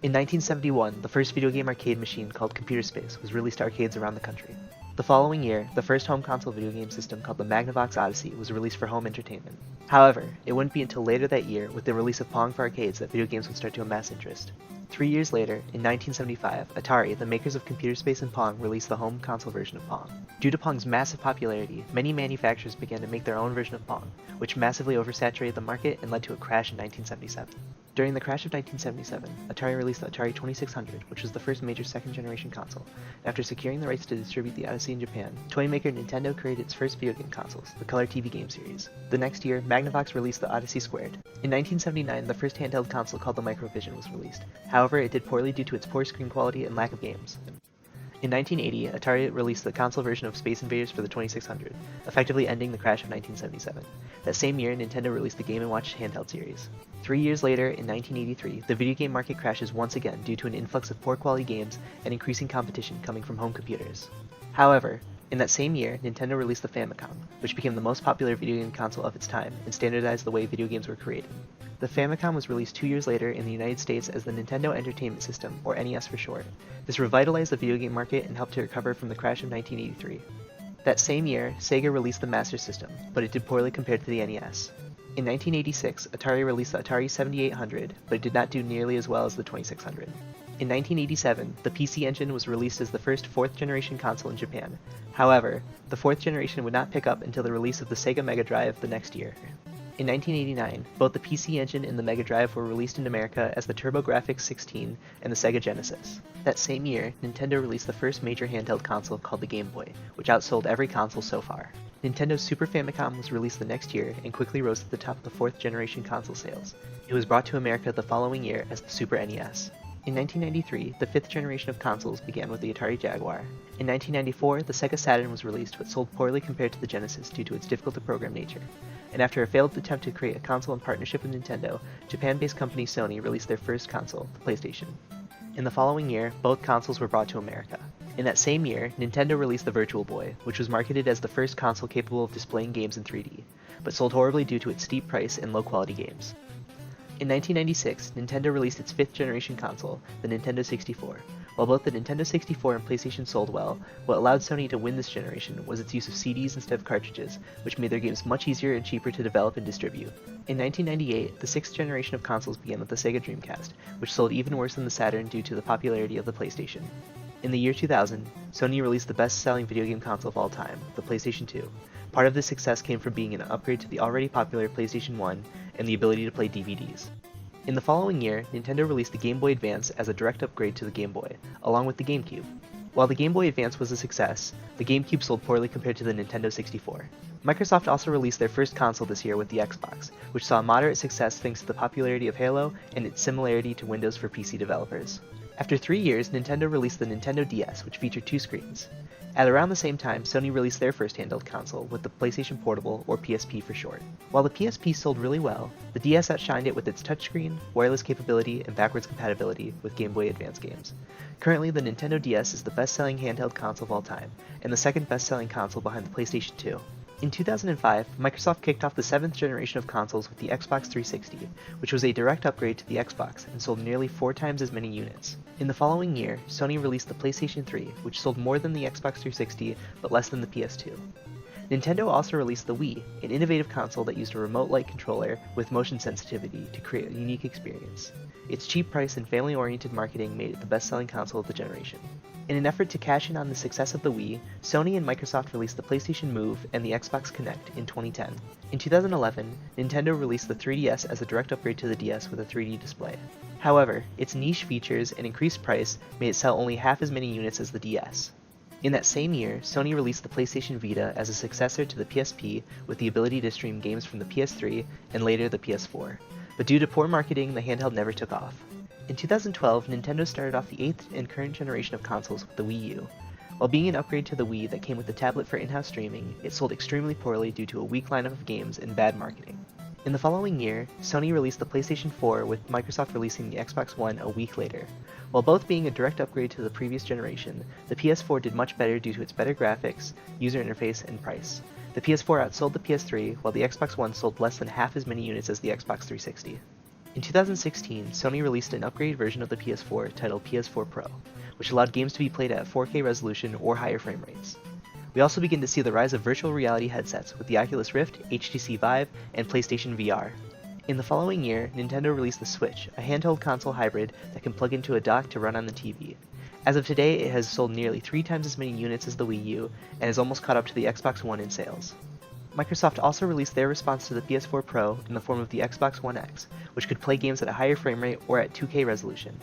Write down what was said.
In 1971, the first video game arcade machine called Computer Space was released to arcades around the country. The following year, the first home console video game system called the Magnavox Odyssey was released for home entertainment. However, it wouldn't be until later that year, with the release of Pong for arcades, that video games would start to amass interest. 3 years later, in 1975, Atari, the makers of Computer Space and Pong, released the home console version of Pong. Due to Pong's massive popularity, many manufacturers began to make their own version of Pong, which massively oversaturated the market and led to a crash in 1977. During the crash of 1977, Atari released the Atari 2600, which was the first major second-generation console. After securing the rights to distribute the Odyssey in Japan, toy maker Nintendo created its first video game consoles, the Color TV game series. The next year, Magnavox released the Odyssey Squared. In 1979, the first handheld console called the Microvision was released. However, it did poorly due to its poor screen quality and lack of games. In 1980, Atari released the console version of Space Invaders for the 2600, effectively ending the crash of 1977. That same year, Nintendo released the Game & Watch handheld series. 3 years later, in 1983, the video game market crashes once again due to an influx of poor quality games and increasing competition coming from home computers. However, in that same year, Nintendo released the Famicom, which became the most popular video game console of its time and standardized the way video games were created. The Famicom was released 2 years later in the United States as the Nintendo Entertainment System, or NES for short. This revitalized the video game market and helped to recover from the crash of 1983. That same year, Sega released the Master System, but it did poorly compared to the NES. In 1986, Atari released the Atari 7800, but it did not do nearly as well as the 2600. In 1987, the PC Engine was released as the first fourth-generation console in Japan. However, the fourth generation would not pick up until the release of the Sega Mega Drive the next year. In 1989, both the PC Engine and the Mega Drive were released in America as the TurboGrafx 16 and the Sega Genesis. That same year, Nintendo released the first major handheld console called the Game Boy, which outsold every console so far. Nintendo's Super Famicom was released the next year and quickly rose to the top of the fourth-generation console sales. It was brought to America the following year as the Super NES. In 1993, the fifth generation of consoles began with the Atari Jaguar. In 1994, the Sega Saturn was released but sold poorly compared to the Genesis due to its difficult-to-program nature. And after a failed attempt to create a console in partnership with Nintendo, Japan-based company Sony released their first console, the PlayStation. In the following year, both consoles were brought to America. In that same year, Nintendo released the Virtual Boy, which was marketed as the first console capable of displaying games in 3D, but sold horribly due to its steep price and low-quality games. In 1996, Nintendo released its fifth-generation console, the Nintendo 64. While both the Nintendo 64 and PlayStation sold well, what allowed Sony to win this generation was its use of CDs instead of cartridges, which made their games much easier and cheaper to develop and distribute. In 1998, the sixth generation of consoles began with the Sega Dreamcast, which sold even worse than the Saturn due to the popularity of the PlayStation. In the year 2000, Sony released the best-selling video game console of all time, the PlayStation 2. Part of this success came from being an upgrade to the already popular PlayStation 1 and the ability to play DVDs. In the following year, Nintendo released the Game Boy Advance as a direct upgrade to the Game Boy, along with the GameCube. While the Game Boy Advance was a success, the GameCube sold poorly compared to the Nintendo 64. Microsoft also released their first console this year with the Xbox, which saw moderate success thanks to the popularity of Halo and its similarity to Windows for PC developers. After 3 years, Nintendo released the Nintendo DS, which featured 2 screens. At around the same time, Sony released their first handheld console with the PlayStation Portable, or PSP for short. While the PSP sold really well, the DS outshined it with its touchscreen, wireless capability, and backwards compatibility with Game Boy Advance games. Currently, the Nintendo DS is the best-selling handheld console of all time, and the second best-selling console behind the PlayStation 2. In 2005, Microsoft kicked off the 7th generation of consoles with the Xbox 360, which was a direct upgrade to the Xbox and sold nearly 4 times as many units. In the following year, Sony released the PlayStation 3, which sold more than the Xbox 360 but less than the PS2. Nintendo also released the Wii, an innovative console that used a remote-like controller with motion sensitivity to create a unique experience. Its cheap price and family-oriented marketing made it the best-selling console of the generation. In an effort to cash in on the success of the Wii, Sony and Microsoft released the PlayStation Move and the Xbox Kinect in 2010. In 2011, Nintendo released the 3DS as a direct upgrade to the DS with a 3D display. However, its niche features and increased price made it sell only half as many units as the DS. In that same year, Sony released the PlayStation Vita as a successor to the PSP with the ability to stream games from the PS3 and later the PS4. But due to poor marketing, the handheld never took off. In 2012, Nintendo started off the 8th and current generation of consoles with the Wii U. While being an upgrade to the Wii that came with a tablet for in-house streaming, it sold extremely poorly due to a weak lineup of games and bad marketing. In the following year, Sony released the PlayStation 4 with Microsoft releasing the Xbox One a week later. While both being a direct upgrade to the previous generation, the PS4 did much better due to its better graphics, user interface, and price. The PS4 outsold the PS3, while the Xbox One sold less than half as many units as the Xbox 360. In 2016, Sony released an upgraded version of the PS4 titled PS4 Pro, which allowed games to be played at 4K resolution or higher frame rates. We also begin to see the rise of virtual reality headsets with the Oculus Rift, HTC Vive, and PlayStation VR. In the following year, Nintendo released the Switch, a handheld console hybrid that can plug into a dock to run on the TV. As of today, it has sold nearly 3 times as many units as the Wii U, and is almost caught up to the Xbox One in sales. Microsoft also released their response to the PS4 Pro in the form of the Xbox One X, which could play games at a higher frame rate or at 2K resolution.